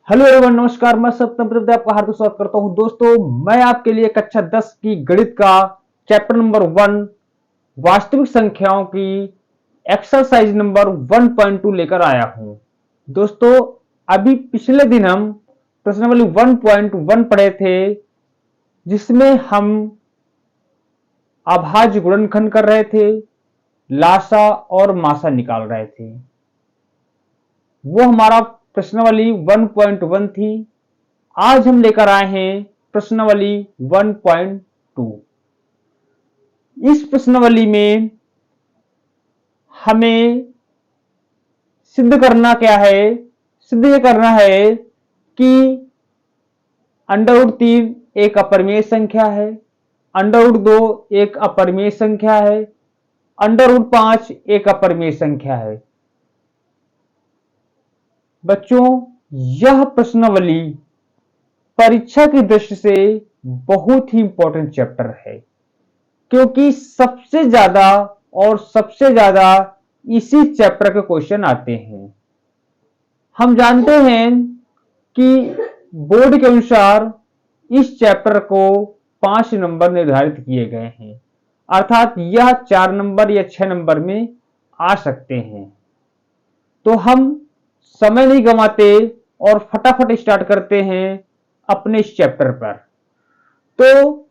Hello everyone, नमस्कार। मैं सत्यम प्रभु आपका हार्दिक स्वागत करता हूं। दोस्तों, मैं आपके लिए कक्षा 10 की गणित का चैप्टर नंबर 1 वास्तविक संख्याओं की एक्सरसाइज नंबर 1.2 लेकर आया हूं। दोस्तों, अभी पिछले दिन हम प्रश्नावली 1.1 पढ़े थे, जिसमें हम अभाज्य गुणनखंड कर रहे थे, लासा और मासा निकाल रहे थे। वो हमारा प्रश्नावली 1.1 थी। आज हम लेकर आए हैं प्रश्नावली 1.2। इस प्रश्नावली में हमें सिद्ध करना क्या है? सिद्ध ये करना है कि √3 एक अपरिमेय संख्या है, √2 एक अपरिमेय संख्या है, √5 एक अपरिमेय संख्या है। बच्चों, यह प्रश्नावली परीक्षा की दृष्टि से बहुत ही इंपॉर्टेंट चैप्टर है, क्योंकि सबसे ज्यादा इसी चैप्टर के क्वेश्चन आते हैं। हम जानते हैं कि बोर्ड के अनुसार इस चैप्टर को 5 नंबर निर्धारित किए गए हैं, अर्थात यह 4 नंबर या 6 नंबर में आ सकते हैं। तो हम समय नहीं गंवाते और फटाफट स्टार्ट करते हैं अपने इस चैप्टर पर। तो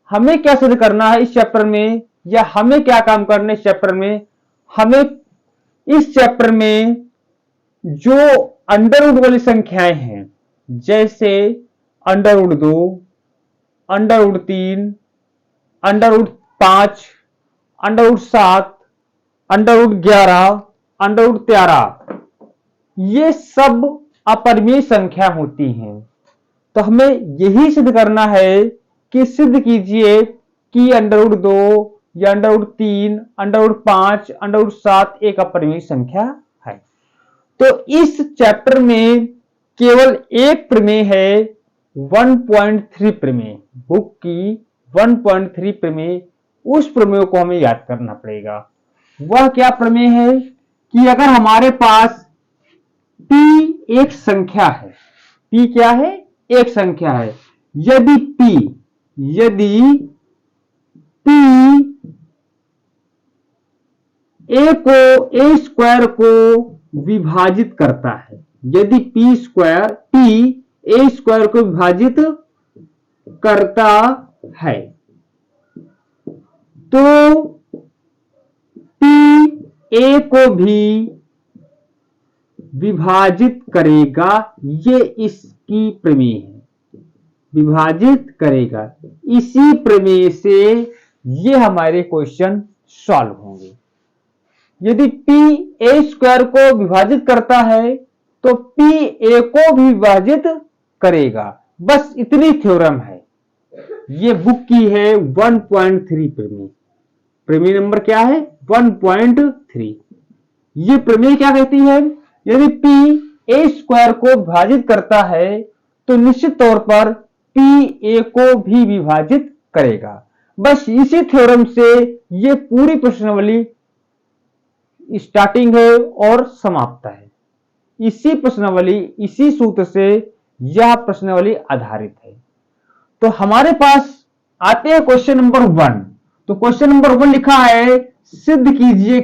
हमें क्या सिद्ध करना है इस चैप्टर में, या हमें क्या काम करना है इस चैप्टर में? हमें इस चैप्टर में जो अंडर वाली संख्याएं हैं, जैसे √2, √3, √5, √7, √11, √13, ये सब अपरिमेय संख्या होती हैं। तो हमें यही सिद्ध करना है कि सिद्ध कीजिए कि √2 या √3, √5, √7 एक अपरिमेय संख्या है। तो इस चैप्टर में केवल एक प्रमेय है, 1.3 प्रमेय। बुक की 1.3 प्रमेय, उस प्रमेय को हमें याद करना पड़ेगा। वह क्या प्रमेय है कि अगर हमारे पास p एक संख्या है, p क्या है? एक संख्या है। यदि p a स्क्वायर को विभाजित करता है, यदि p a स्क्वायर को विभाजित करता है, तो p a को भी विभाजित करेगा। ये इसकी प्रमेय है, विभाजित करेगा। इसी प्रमेय से ये हमारे क्वेश्चन सॉल्व होंगे। यदि p a स्क्वायर को विभाजित करता है तो p a को भी विभाजित करेगा। बस इतनी थ्योरम है। ये बुक की है 1.3 प्रमेय। प्रमेय नंबर क्या है? 1.3। ये प्रमेय क्या कहती है? यदि p a स्क्वायर को विभाजित करता है तो निश्चित तौर पर p a को भी विभाजित करेगा। बस इसी थ्योरम से ये पूरी प्रश्नावली स्टार्टिंग है और समाप्त है। इसी प्रश्नावली, इसी सूत्र से यह प्रश्नावली आधारित है। तो हमारे पास आते हैं क्वेश्चन नंबर 1। तो क्वेश्चन नंबर 1 लिखा है, सिद्ध कीजिए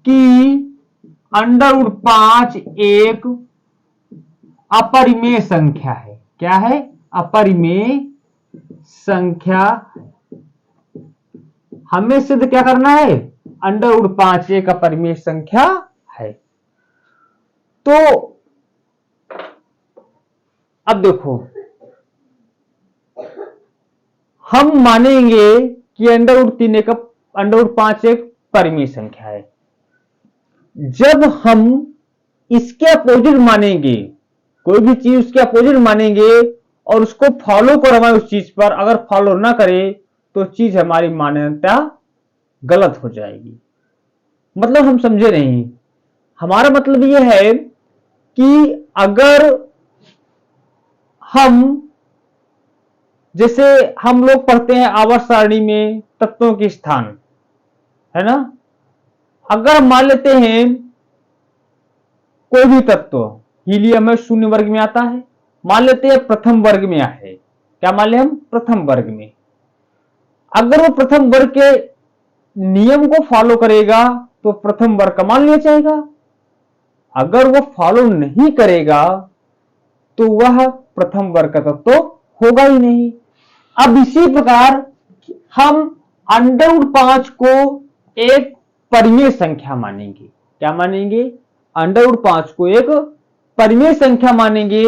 कि √5 एक अपरिमेय संख्या है। क्या है? अपरिमेय संख्या। हमें सिद्ध क्या करना है? √5 एक अपरिमेय संख्या है। तो अब देखो, हम मानेंगे कि √5 एक परिमेय संख्या है। जब हम इसके अपोजिट मानेंगे, कोई भी चीज उसके अपोजिट मानेंगे और उसको फॉलो करवाएं उस चीज पर, अगर फॉलो ना करे तो चीज हमारी मान्यता गलत हो जाएगी। मतलब हम समझे नहीं। हमारा मतलब यह है कि अगर हम, जैसे हम लोग पढ़ते हैं आवर्त सारणी में तत्वों के स्थान, है ना? अगर मान लेते हैं कोई भी तत्व, हीलियम है, शून्य वर्ग में आता है, मान लेते हैं प्रथम वर्ग में है, क्या मान ले हम, प्रथम वर्ग में। अगर वो प्रथम वर्ग के नियम को फॉलो करेगा तो प्रथम वर्ग का मान लिया जाएगा, अगर वो फॉलो नहीं करेगा तो वह प्रथम वर्ग का तत्व होगा ही नहीं। अब इसी प्रकार हम √5 को एक परिमेय संख्या मानेंगे, क्या मानेंगे, √5 को एक परिमेय संख्या मानेंगे।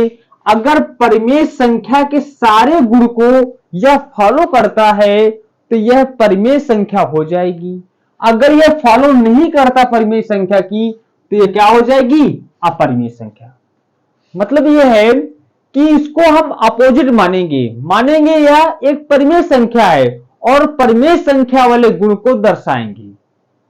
अगर परिमेय संख्या के सारे गुण को यह फॉलो करता है तो यह परिमेय संख्या हो जाएगी। अगर यह फॉलो नहीं करता परिमेय संख्या की तो यह क्या हो जाएगी, अपरिमेय संख्या। मतलब यह है कि इसको हम अपोजिट मानेंगे यह एक परिमेय संख्या है और परिमेय संख्या वाले गुण को दर्शाएंगे,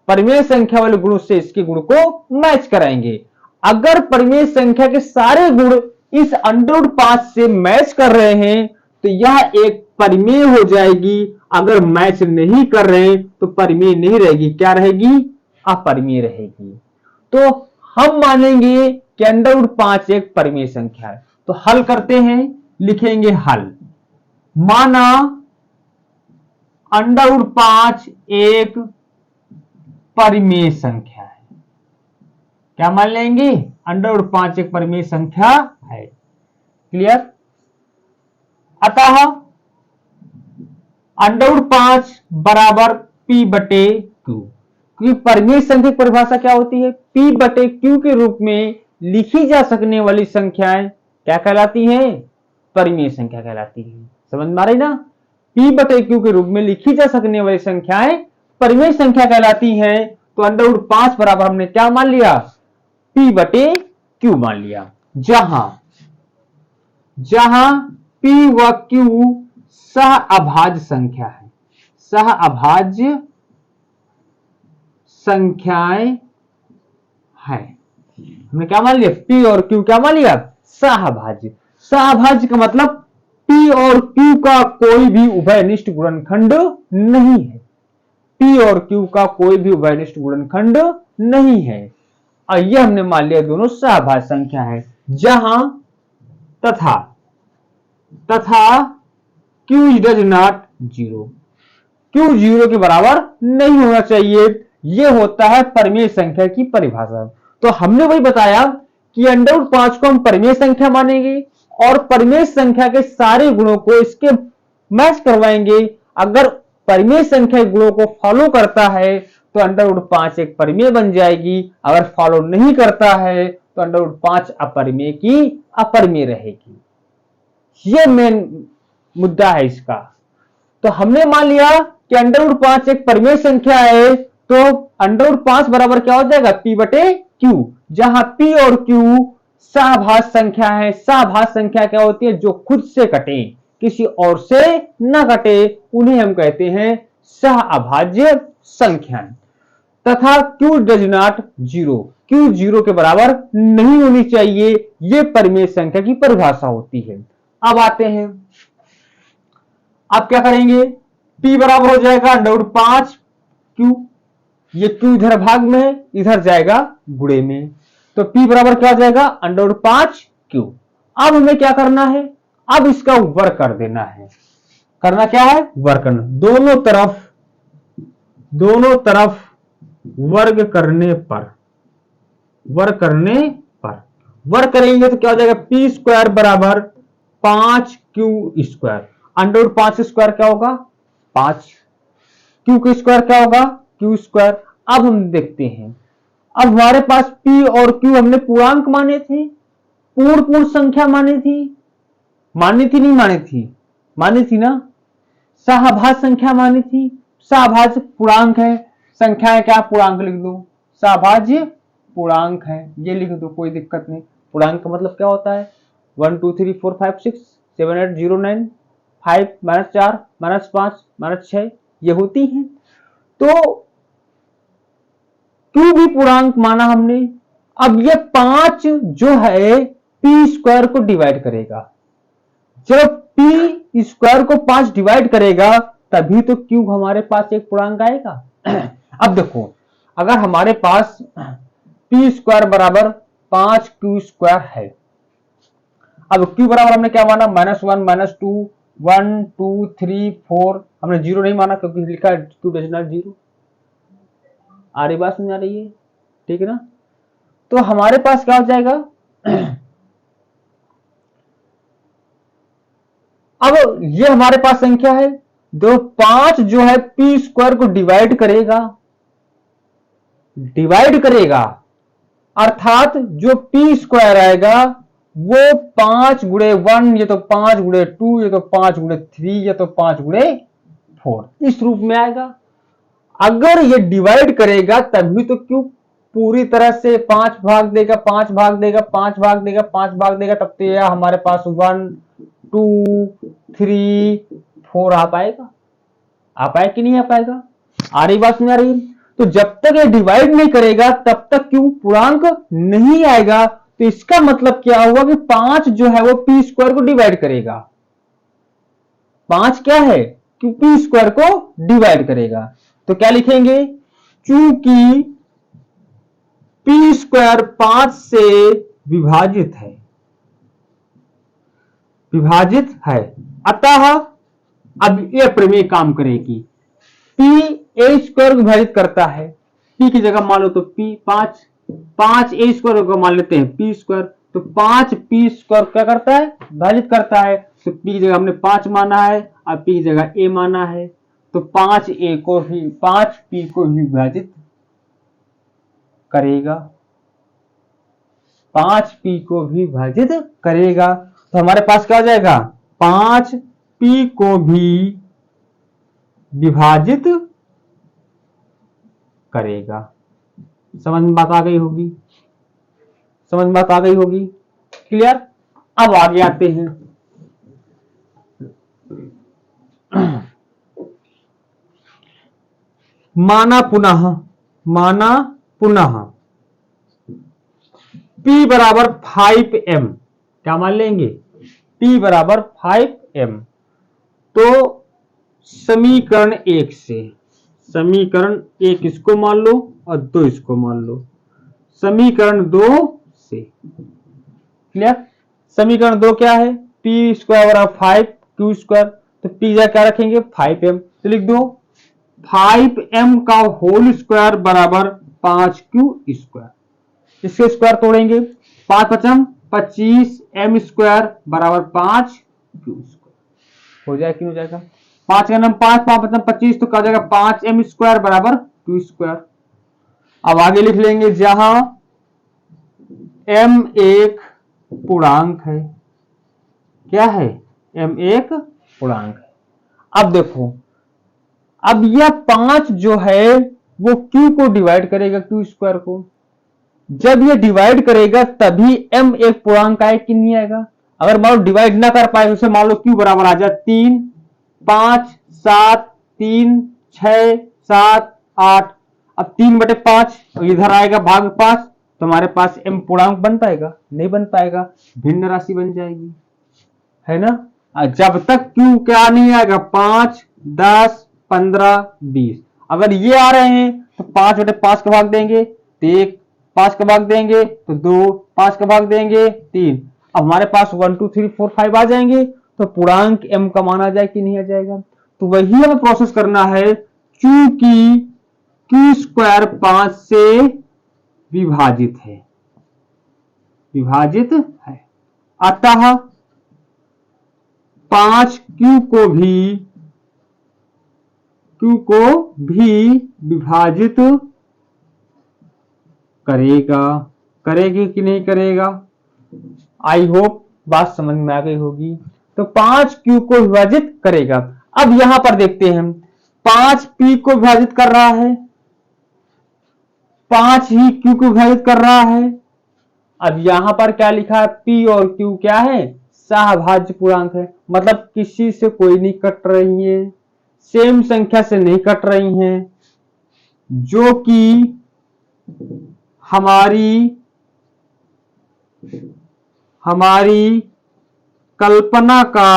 परिमेय संख्या वाले गुणों से इसके गुण को मैच कराएंगे। अगर परिमेय संख्या के सारे गुण इस √5 से मैच कर रहे हैं तो यह एक परिमेय हो जाएगी, अगर मैच नहीं कर रहे तो परिमेय नहीं रहेगी, क्या रहेगी, अपरिमेय रहेगी। तो हम मानेंगे कि √5 एक परिमेय संख्या है। तो हल करते हैं, लिखेंगे हल, माना √5 एक परिमेय संख्या है, क्या मान लेंगे, √5 एक परिमेय संख्या है। क्लियर। अतः √5 बराबर P/Q, क्योंकि परिमेय संख्या की परिभाषा क्या होती है, P/Q के रूप में लिखी जा सकने वाली संख्याएं क्या कहलाती हैं, परिमेय संख्या कहलाती है। समझ में आ रही ना, P/Q के रूप में लिखी जा सकने वाली संख्याएं परिमेय संख्या कहलाती हैं। तो √5 बराबर हमने क्या मान लिया, P/Q मान लिया, जहां P व Q सह अभाज्य संख्या है, सह अभाज्य संख्याएं है। हमने क्या मान लिया, P और Q क्या मान लिया, सहअभाज्य। सहअभाज्य का मतलब P और Q का कोई भी उभयनिष्ठ गुणनखंड नहीं है, P और Q का कोई भी उभयनिष्ठ गुणनखंड नहीं है। और यह हमने मान लिया दोनों सहअभाज्य संख्या है, जहां तथा Q डज नॉट 0, Q 0 के बराबर नहीं होना चाहिए। यह होता है परिमेय संख्या की परिभाषा। तो हमने वही बताया कि √5 को हम परिमेय संख्या मानेंगे और परिमेय संख्या के सारे गुणों को इसके मैच करवाएंगे। अगर परिमेय संख्या गुणों को फॉलो करता है तो √5 एक परिमेय बन जाएगी, अगर फॉलो नहीं करता है तो √5 अपरिमेय की अपरिमेय रहेगी। यह मेन मुद्दा है इसका। तो हमने मान लिया कि √5 एक परिमेय संख्या है, तो √5 बराबर क्या हो जाएगा, P/Q, जहां P और Q सहअभाज्य संख्या है। सहअभाज्य संख्या क्या होती है, जो खुद से कटे, किसी और से न कटे, उन्हें हम कहते हैं सहअभाज्य संख्याएं। तथा Q डज नॉट 0, Q 0 के बराबर नहीं होनी चाहिए, यह परिमेय संख्या की परिभाषा होती है। अब आते हैं, अब क्या करेंगे, P बराबर हो जाएगा √5Q, ये Q इधर भाग में है, इधर जाएगा गुणे में, तो P बराबर क्या हो जाएगा, √5Q। अब हमें क्या करना है, अब इसका वर्ग कर देना है। करना क्या है, वर्ग करना, दोनों तरफ वर्ग करने पर, वर्ग करेंगे तो क्या हो जाएगा, P² बराबर 5Q²। √5² क्या होगा, 5, Q के स्क्वायर क्या होगा, Q²। अब हम देखते हैं, अब हमारे पास P और Q हमने पूर्णांक माने थे, पूर्ण संख्या मानी थी मानी थी ना, सहअभाज्य संख्या मानी थी, सहअभाज्य पूर्णांक है, संख्याएं क्या पूर्णांक लिख दो, सहअभाज्य पूर्णांक है, ये लिख दो, कोई दिक्कत नहीं। पूर्णांक का मतलब क्या होता है, 1 2 3 4 5 6 7 8 0 9 5 -4 -5 -6 ये होती हैं। तो Q भी पूर्णांक माना हमने। अब ये 5 जो है P² को डिवाइड करेगा, जब P² को 5 डिवाइड करेगा तभी तो Q हमारे पास एक पूर्णांक आएगा। अब देखो, अगर हमारे पास P² बराबर 5q² है। अब q बराबर हमने क्या माना, -1 -2 1 2 3 4, हमने 0 नहीं माना क्योंकि लिखा है q डज नॉट 0। आ रही बात समझ आ रही है, ठीक है ना। तो हमारे पास क्या हो जाएगा अब ये हमारे पास संख्या है, जो 5 जो है p² को डिवाइड करेगा, अर्थात जो p² आएगा वो 5 गुणे 1, ये तो 5 गुणे 2, ये तो 5 गुणे 3, ये तो 5 गुणे 4, इस रूप में आएगा। अगर ये डिवाइड करेगा तभी तो क्यों पूरी तरह से 5 भाग देगा, 5 भाग देगा, 5 भाग देगा, 5 भाग देगा, तब तो यह हमारे पास 1 2 3 4 आ पाएगा। आ पाएगा कि नहीं आ पाएगा? आ रही बात समझ आ रही है। तो जब तक ये डिवाइड नहीं करेगा तब तक क्यों पूर्णांक नहीं आएगा। तो इसका मतलब क्या हुआ कि 5 जो है वो p² को डिवाइड करेगा। 5 क्या है कि p² को डिवाइड करेगा। तो क्या लिखेंगे, चूंकि p² 5 से विभाजित है, अतः अब यह प्रमेय काम करेगी। p a² को विभाजित करता है, p की जगह मान लो तो p 5 a² को मान लेते हैं p², तो 5 p² क्या करता है, विभाजित करता है। तो p की जगह हमने 5 माना है, अब p की जगह a माना है, तो 5 p को ही विभाजित करेगा, 5 p को भी विभाजित करेगा। तो हमारे पास क्या हो जाएगा, 5 p को भी विभाजित करेगा। समझ में बात आ गई होगी, क्लियर। अब आगे आते हैं, माना पुनः p बराबर 5m, क्या मान लेंगे, p बराबर 5m। तो समीकरण 1 से, समीकरण 1 इसको मान लो और 2 इसको मान लो, समीकरण 2 से, क्लियर। समीकरण 2 क्या है, p² बराबर 5q², तो p क्या रखेंगे 5m, तो लिख दो 5m का होल स्क्वायर बराबर 5q²। इसके स्क्वायर तोड़ेंगे, 5 5 25, m² बराबर 5q²। हो जाएगा कि हो जाएगा, 5 का नाम 5 5 25, तो क्या हो जाएगा 5m² बराबर q²। अब आगे लिख लेंगे, जहां m एक पूर्णांक है, क्या है, m एक पूर्णांक है। अब देखो, अब यह 5 जो है वो q को डिवाइड करेगा, q² को। जब ये डिवाइड करेगा तभी m एक पूर्णांक आए कि नहीं आएगा। अगर मान लो डिवाइड ना कर पाए, उसे मान लो q बराबर आ जाए 3 5 7 3 6 7 8, अब 3/5 इधर आएगा भाग 5, तो हमारे पास m पूर्णांक बन पाएगा, नहीं बन पाएगा, भिन्न राशि बन जाएगी, है ना। जब तक q क्या नहीं आएगा, 5 10 15 20, अगर ये आ रहे हैं तो 5/5 का भाग देंगे तो 1, 5 का भाग देंगे तो 2, 5 का भाग देंगे 3। अब हमारे पास 1 2 3 4 5 आ जाएंगे, तो पूर्णांक m का मान आ जाए कि नहीं आ जाएगा। तो वही हमें प्रोसेस करना है, चूंकि q² 5 से विभाजित है, अतः 5q को भी विभाजित करेगी कि नहीं करेगा। आई होप बात समझ में आ गई होगी। तो 5q को विभाजित करेगा। अब यहां पर देखते हैं, 5p को विभाजित कर रहा है, 5 ही q को विभाजित कर रहा है। अब यहां पर क्या लिखा है, p और q क्या है, सहभाज्य पूर्णांक है, मतलब किसी से कोई नहीं कट रही है, सेम संख्या से नहीं कट रही हैं, जो कि हमारी कल्पना का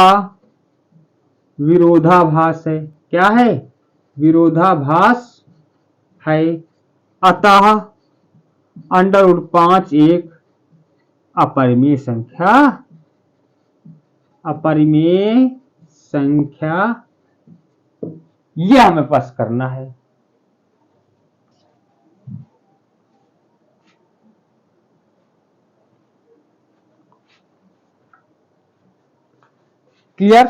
विरोधाभास है। क्या है, विरोधाभास है। अतः √5 एक अपरिमेय संख्या, अपरिमेय संख्या, यह हमें पास करना है। क्लियर?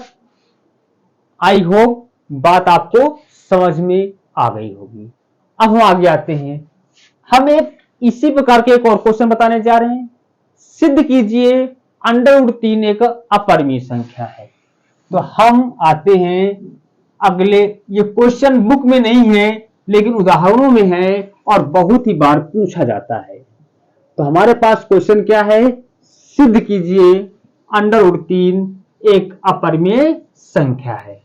आई होप बात आपको समझ में आ गई होगी। अब हम आगे आते हैं, हम एक इसी प्रकार के एक और क्वेश्चन बताने जा रहे हैं। सिद्ध कीजिए √3 एक अपरिमेय संख्या है। तो हम आते हैं अगले, ये क्वेश्चन बुक में नहीं है लेकिन उदाहरणों में है और बहुत ही बार पूछा जाता है। तो हमारे पास क्वेश्चन क्या है, सिद्ध कीजिए √3 एक अपरिमेय संख्या है।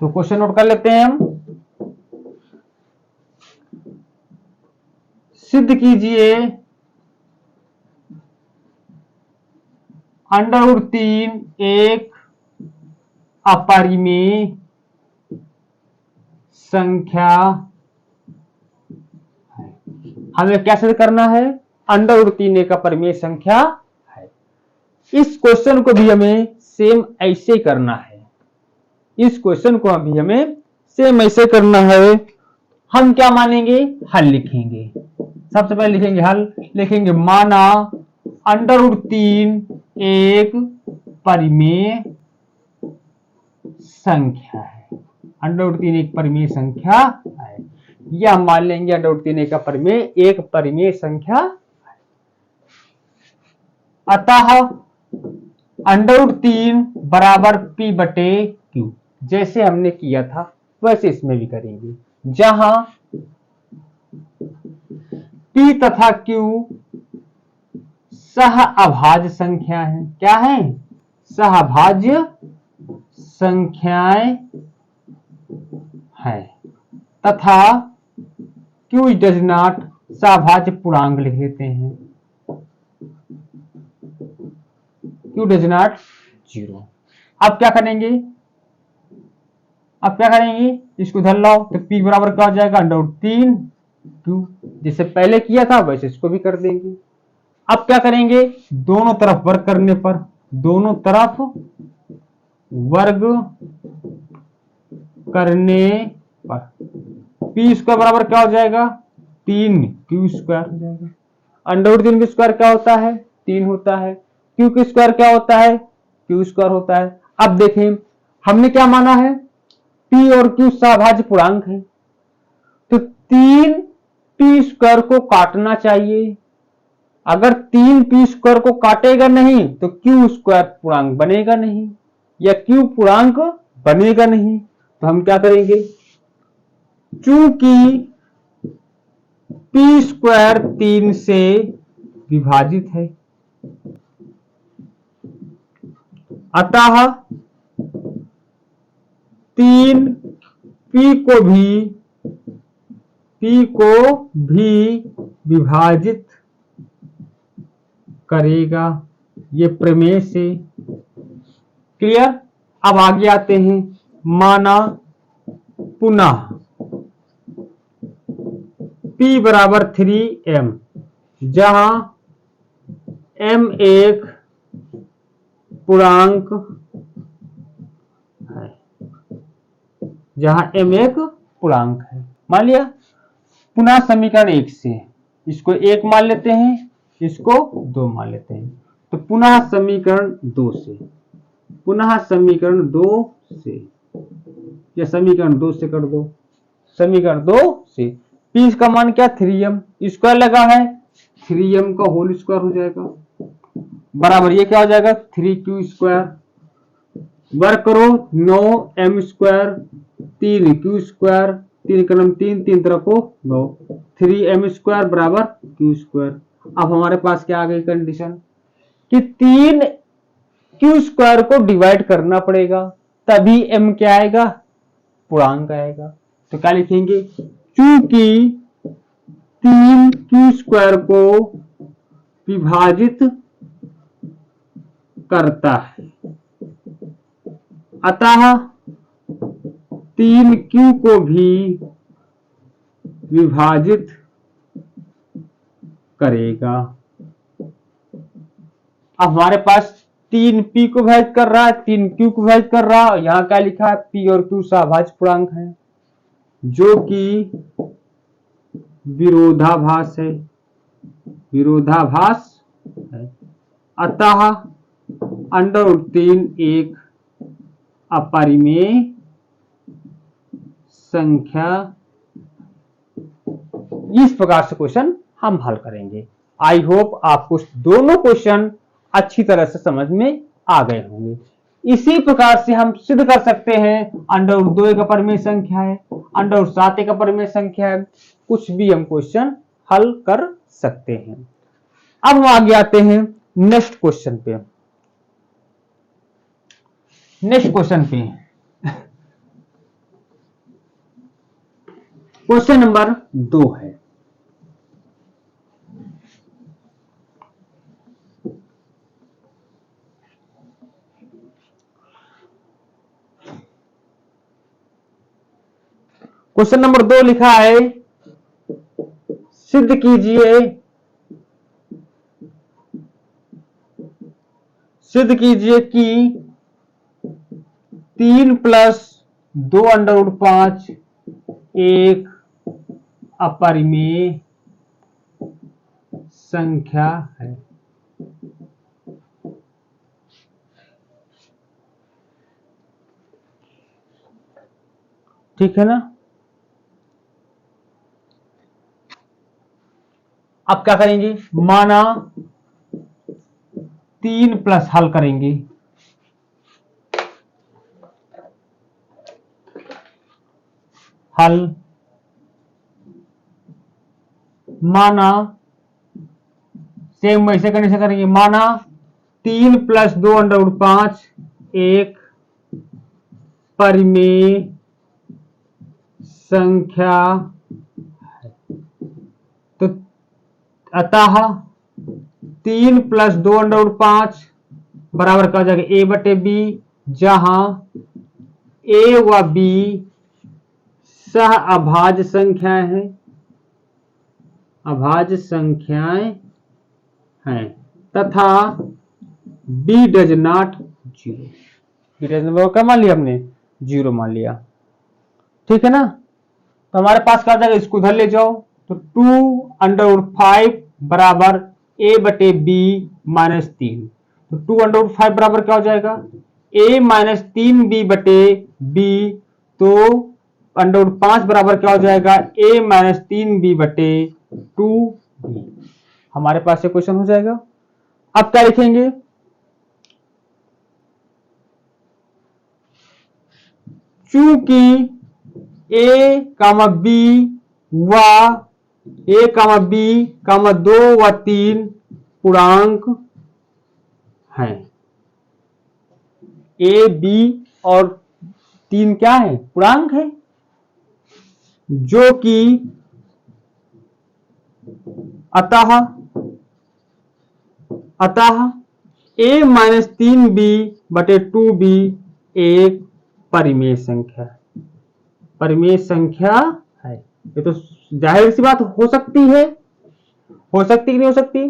तो क्वेश्चन नोट कर लेते हैं हम। सिद्ध कीजिए √3 एक अपरिमेय संख्या है। हमें क्या सिद्ध करना है, √3 एक अपरिमेय संख्या है। इस क्वेश्चन को भी हमें सेम ऐसे करना है। इस क्वेश्चन को अभी हमें सेम ऐसे करना है। हम क्या मानेंगे, हल लिखेंगे। सबसे पहले लिखेंगे हल, लिखेंगे माना √3 एक परिमेय संख्या है। √3 एक परिमेय संख्या है, या हम मान लेंगे √3 एक परिमेय संख्या है। अतः √3 बराबर P/Q, जैसे हमने किया था वैसे इसमें भी करेंगे, जहां P तथा Q सह अभाज्य संख्या है। क्या है, सहअभाज्य संख्याएं है, तथा Q डज नॉट, सहअभाज्य पूर्णांक लिख लेते हैं, Q डज नॉट 0। अब क्या करेंगे, इसको इधर लाओ तो P बराबर क्या हो जाएगा, √3 Q, जैसे पहले किया था वैसे इसको भी कर देंगे। अब क्या करेंगे, दोनों तरफ वर्ग करने पर, दोनों तरफ वर्ग करने पर P² बराबर क्या हो जाएगा, 3Q² हो जाएगा। √3 का स्क्वायर क्या होता है, 3 होता है। Q का स्क्वायर क्या होता है, Q² होता है। अब देखें हमने क्या माना है, P और Q सहअभाज्य पूर्णांक है, तो 3P² को काटना चाहिए। अगर 3P² को काटेगा नहीं तो Q² पूर्णांक बनेगा नहीं, या Q पूर्णांक बनेगा नहीं। तो हम क्या करेंगे, चूंकि P² 3 से विभाजित है, अतः 3 P को भी विभाजित करेगा, ये प्रमेय से। क्लियर? अब आगे आते हैं, माना पुनः P बराबर 3M, जहां M एक पूर्णांक है, मान लिया। पुनः समीकरण 1 से, इसको 1 मान लेते हैं, इसको 2 मान लेते हैं। तो पुनः समीकरण 2 से, या समीकरण 2 से कर दो, समीकरण 2 से P का मान क्या, 3M, स्क्वायर लगा है, 3M का होल स्क्वायर हो जाएगा, बराबर ये क्या हो जाएगा, 3Q², वर्ग करो 9M², 3Q², 3 कलम 3 तरफ को 9, 3M² बराबर Q²। अब हमारे पास क्या आ गई कंडीशन कि 3Q² को डिवाइड करना पड़ेगा, तभी M क्या आएगा, पूर्णांक आएगा। तो क्या लिखेंगे, चूंकि 3Q² को विभाजित करता है, अतः 3Q को भी विभाजित करेगा। अब हमारे पास 3p को विभाजित कर रहा है, 3q को विभाजित कर रहा है। यहां क्या लिखा है, p और q सहभाज्य पूर्णांक है जो कि विरोधाभास है, विरोधाभास है। अतः √3 एक अपरिमेय संख्या। इस प्रकार से क्वेश्चन हम हल करेंगे। आई होप आपको दोनों क्वेश्चन अच्छी तरह से समझ में आ गए होंगे। इसी प्रकार से हम सिद्ध कर सकते हैं √2 एक अपरिमेय संख्या है, √7 एक अपरिमेय संख्या है। कुछ भी हम क्वेश्चन हल कर सकते हैं। अब हम आगे आते हैं नेक्स्ट क्वेश्चन पे। नेक्स्ट क्वेश्चन पे क्वेश्चन नंबर 2 है। क्वेश्चन नंबर 2 लिखा है, सिद्ध कीजिए कि 3 + 2√5 एक अपरिमेय संख्या है। ठीक है ना। अब क्या करेंगे, माना 3 प्लस हल करेंगे। हल माना सेम वैसे कंडीशन करेंगे, माना 3 + 2√5 एक परिमेय संख्या है। तो अतः 3 + 2√5 बराबर क्या हो जाएगा, a/b, जहां a व b सह अभाज्य संख्याएं हैं, अभाज्य संख्याएं हैं, तथा b does not 0। b does not क्या मान लिया हमने, 0 मान लिया। ठीक है ना। तो हमारे पास क्या जाएगा, इसको उधर ले जाओ। तो 2√5 बराबर a/b -3। तो 2√5 बराबर क्या हो जाएगा, a - 3b/b। तो √5 बराबर क्या हो जाएगा, a - 3b/2b। हमारे पास ये क्वेश्चन हो जाएगा। अब क्या लिखेंगे, चूंकि a, b व a, b, 2 व 3 पूर्णांक हैं। a, b और 3 क्या है, पूर्णांक है, जो कि अतः a - 3b/2b एक परिमेय संख्या है। परिमेय संख्या है। ये तो जाहिर सी बात हो सकती है, हो सकती कि नहीं हो सकती,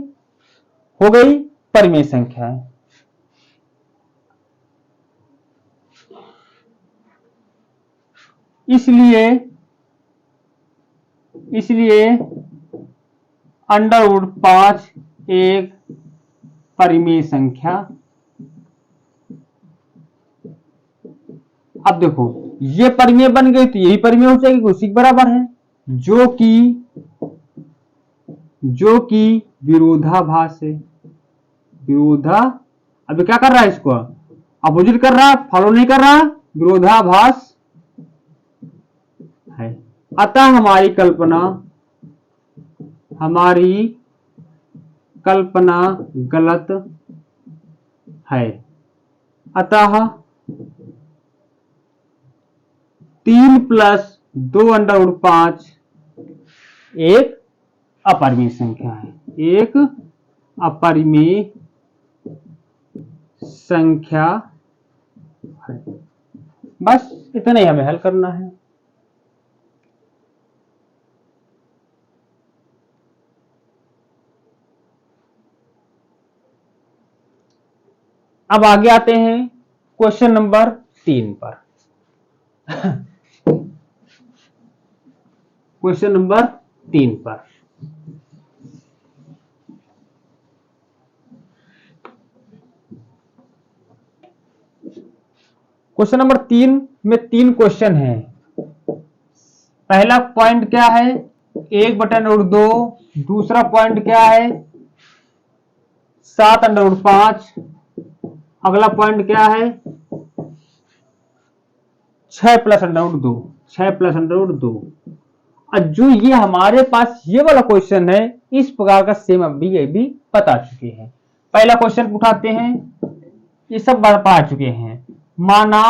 हो गई, परिमेय संख्या है। इसलिए √5 एक परिमेय संख्या। अब देखो ये परिमेय बन गई तो यही परिमेय हो जाएगी, उसी के बराबर है, जो कि विरोधाभास है। अभी क्या कर रहा है, इसको अपोजिट कर रहा है, फॉलो नहीं कर रहा, विरोधाभास है। अतः हमारी कल्पना गलत है। अतः 3 + 2√5 एक अपरिमेय संख्या है, एक अपरिमेय संख्या है। बस इतना ही हमें हल करना है। अब आगे आते हैं क्वेश्चन नंबर 3 पर। क्वेश्चन नंबर 3 पर क्वेश्चन नंबर 3 में 3 क्वेश्चन है। पहला पॉइंट क्या है, 1/2। दूसरा पॉइंट क्या है, 7/5। अगला पॉइंट क्या है, 6 + √2। 6 + √2। और जो ये हमारे पास ये वाला क्वेश्चन है, इस प्रकार का सेम अभी ये भी बता चुके हैं। पहला क्वेश्चन उठाते हैं, ये सब पढ़ा चुके हैं। माना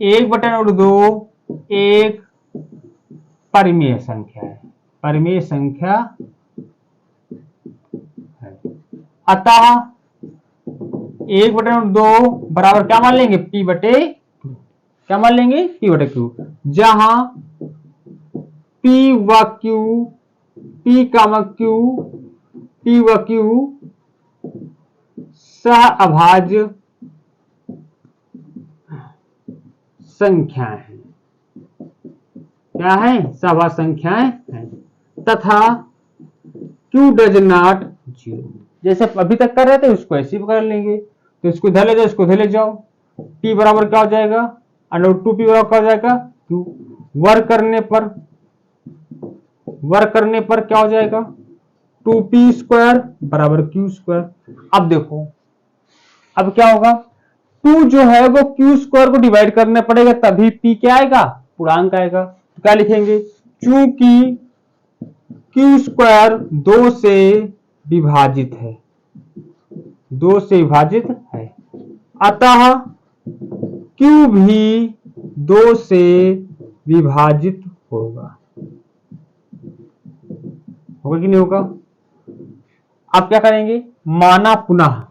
1/2 एक परिमेय संख्या है, परिमेय संख्या है। अतः 1/2 बराबर क्या मान लेंगे, p/q। क्या मान लेंगे, p/q। जहां p व q, p, q सह अभाज्य संख्याएं हैं। क्या है, सहअभाज्य संख्याएं हैं। तथा q डज नॉट 0। जैसे अभी तक कर रहे थे उसको ऐसे ही कर लेंगे, तो इसको इधर ले जाओ, इसको इधर ले जाओ। p बराबर क्या हो जाएगा, √2p बराबर क्या हो जाएगा, q। वर्ग करने पर क्या हो जाएगा, 2p² बराबर q²। अब देखो, अब क्या होगा, 2 जो है वो q² को डिवाइड करना पड़ेगा, तभी p क्या आएगा, पूर्णांक आएगा। तो क्या लिखेंगे, चूंकि q² 2 से विभाजित है, 2 से विभाजित है, अतः q भी 2 से विभाजित होगा। होगा कि नहीं होगा। अब क्या करेंगे, माना पुनः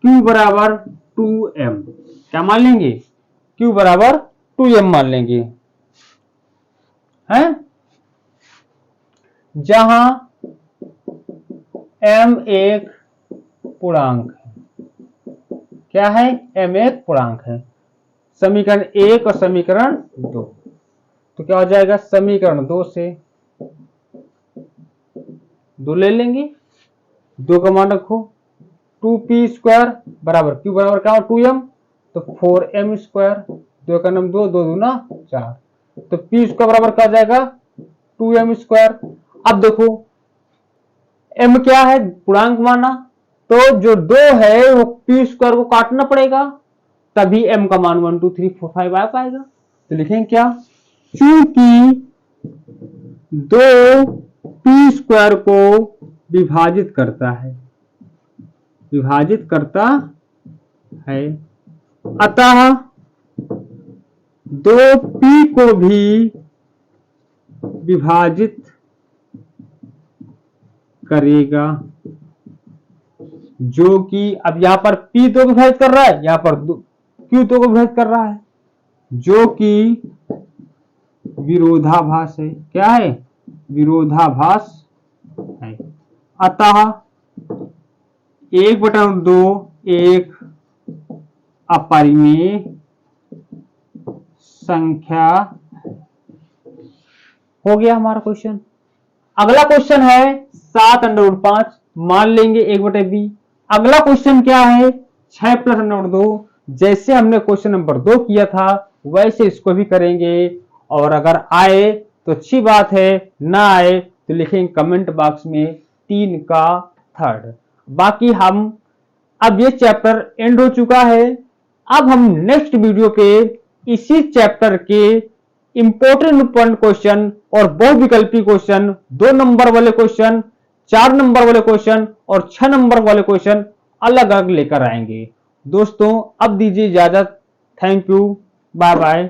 q बराबर 2m। क्या मान लेंगे, q बराबर 2m मान लेंगे, हैं। जहां m एक पूर्णांक है। क्या है, m एक पूर्णांक है। समीकरण 1 और समीकरण 2, तो क्या हो जाएगा, समीकरण 2 से 2 ले लेंगे, 2 का मान रखो, 2p² बराबर q बराबर क्या हो, 2m, तो 4m²। 2 का नाम 2, 2 दूना 4, तो p² बराबर क्या हो जाएगा, 2m²। अब देखो m क्या है, पूर्णांक माना, तो जो 2 है वो p² को काटना पड़ेगा, तभी m का मान 1 2 3 4 5 आ पाएगा। तो लिखेंगे क्या, चूंकि 2 p² को विभाजित करता है, अतः 2p को भी विभाजित करेगा। जो कि अब यहां पर p 2 को विभाजित कर रहा है, यहां पर q 2 को विभाजित कर रहा है, जो कि विरोधाभास है। क्या है, विरोधाभास है। अतः 1/2 एक अपरिमेय संख्या हो गया हमारा क्वेश्चन। अगला क्वेश्चन है 7/5, मान लेंगे 1/b। अगला क्वेश्चन क्या है, 6 + √2। जैसे हमने क्वेश्चन नंबर 2 किया था वैसे इसको भी करेंगे, और अगर आए तो अच्छी बात है, ना आए तो लिखेंगे कमेंट बॉक्स में 3 का 3rd। बाकी हम अब ये चैप्टर एंड हो चुका है। अब हम नेक्स्ट वीडियो पे इसी चैप्टर के इंपॉर्टेंट क्वेश्चन और बहुविकल्पी क्वेश्चन, 2 नंबर वाले क्वेश्चन, 4 नंबर वाले क्वेश्चन और 6 नंबर वाले क्वेश्चन अलग अलग लेकर आएंगे। दोस्तों अब दीजिए इजाजत। Thank you, bye bye.